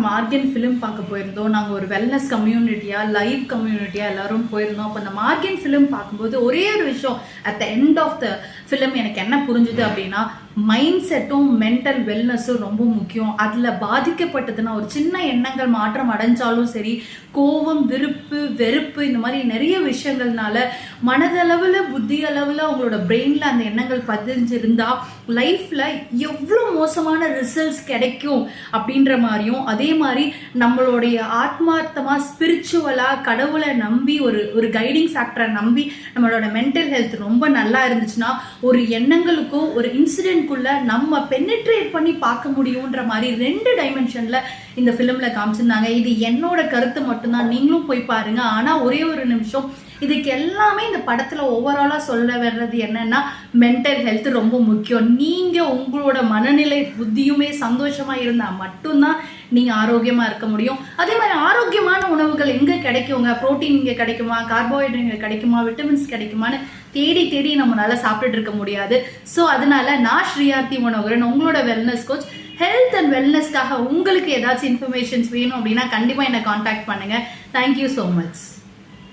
Morgan film பார்க்க போயிருந்தோம். நாங்கள் ஒரு வெல்னஸ் கம்யூனிட்டியாக லைவ் கம்யூனிட்டியாக எல்லாரும் போயிருந்தோம். அப்போ அந்த மார்கன் ஃபிலிம் பார்க்கும்போது ஒரே ஒரு விஷயம் at the end of the film எனக்கு என்ன புரிஞ்சுது அப்படின்னா, மைண்ட் செட்டும் மென்டல் வெல்னஸும் ரொம்ப முக்கியம். அதில் பாதிக்கப்பட்டதுன்னா ஒரு சின்ன எண்ணங்கள் மாற்றம் அடைஞ்சாலும் சரி, கோபம், விருப்பு, வெறுப்பு, இந்த மாதிரி நிறைய விஷயங்கள்னால மனதளவில் புத்தி அளவில் உங்களோட பிரெயினில் அந்த எண்ணங்கள் பதிஞ்சிருந்தா லைஃப்பில் எவ்வளோ மோசமான ரிசல்ட்ஸ் கிடைக்கும் அப்படின்ற மாதிரியும், அதே மாதிரி நம்மளுடைய ஆத்மார்த்தமாக ஸ்பிரிச்சுவலாக கடவுளை நம்பி ஒரு கைடிங் ஃபேக்டரை நம்பி நம்மளோட மென்டல் ஹெல்த் ரொம்ப நல்லா இருந்துச்சுன்னா ஒரு எண்ணங்களுக்கும் ஒரு இன்சிடென்ட்குள்ள நம்ம பெனிட்ரேட் பண்ணி பார்க்க முடியுன்ற மாதிரி 2 டைமென்ஷன்ல இந்த ஃபிலிம்ல காமிச்சிருந்தாங்க. இது என்னோட கருத்து மட்டும்தான், நீங்களும் போய் பாருங்க. ஆனா ஒரே ஒரு நிமிஷம், இதுக்கு எல்லாமே இந்த படத்துல ஓவராலா சொல்ல வர்றது என்னன்னா, மென்டல் ஹெல்த் ரொம்ப முக்கியம். நீங்க உங்களோட மனநிலை புத்தியுமே சந்தோஷமா இருந்தா மட்டும்தான் நீங்க ஆரோக்கியமா இருக்க முடியும். அதே மாதிரி ஆரோக்கியமான உணவுகள் எங்க கிடைக்குங்க, புரோட்டீன் இங்க கிடைக்குமா, கார்போஹைட்ரேட் இங்க கிடைக்குமா, விட்டமின்ஸ் கிடைக்குமான்னு தேடி நம்மளால சாப்பிட்டுட்டு இருக்க முடியாது. ஸோ அதனால நான் ஸ்ரீயார்த்தி மனோகரன், உங்களோட வெல்னஸ் கோச். ஹெல்த் அண்ட் வெல்னஸ்க்காக உங்களுக்கு ஏதாச்சும் இன்ஃபர்மேஷன்ஸ் வேணும் அப்படின்னா கண்டிப்பா என்னை கான்டாக்ட் பண்ணுங்க. Thank you so much.